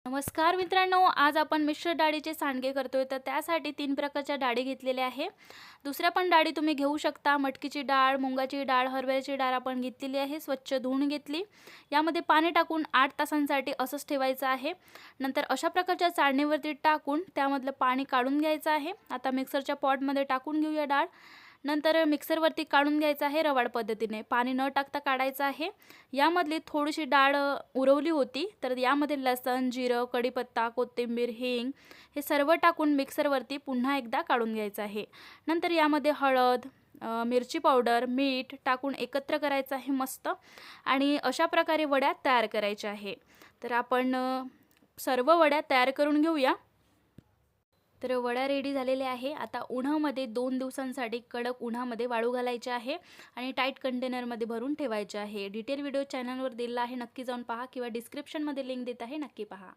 नमस्कार मित्रांनो, आज आपण मिश्र डाळीचे सांडगे करतोय. तर त्यासाठी 3 प्रकारच्या डाळी घेतलेल्या आहे. दुसऱ्या पण डाळी तुम्ही घेऊ शकता. मटकीची डाळ, मुगाची डाळ, हरभऱ्याची डाळ आपण घेतलेली आहे. स्वच्छ धुवून घेतली. यामध्ये पाणी टाकून 8 तासांसाठी असंच ठेवायचं आहे. नंतर अशा प्रकारच्या चाळणीवरती टाकून त्यामधलं पाणी काढून घ्यायचं आहे. आता मिक्सरच्या पॉटमध्ये टाकून घेऊया डाळ. नंतर मिक्सरवरती काढून घ्यायचं आहे रवाळ पद्धतीने. पाणी न टाकता काढायचं आहे. यामधली थोडीशी डाळ उरवली होती, तर यामध्ये लसण, जिरं, कढीपत्ता, कोथिंबीर, हिंग हे सर्व टाकून मिक्सरवरती पुन्हा एकदा काढून घ्यायचं आहे. नंतर यामध्ये हळद, मिरची पावडर, मीठ टाकून एकत्र करायचं आहे मस्त. आणि अशा प्रकारे वड्या तयार करायच्या आहे. तर आपण सर्व वड्या तयार करून घेऊया. तर वड्या रेडी झालेल्या आहे. आता उन्हामध्ये 2 दिवसांसाठी कडक उन्हामध्ये वाळू घालायचे आहे आणि टाईट कंटेनरमध्ये भरून ठेवायचे आहे. डिटेल व्हिडिओ चॅनलवर दिलेला आहे, नक्की जाऊन पहा किंवा डिस्क्रिप्शनमध्ये लिंक देत आहे, नक्की पहा.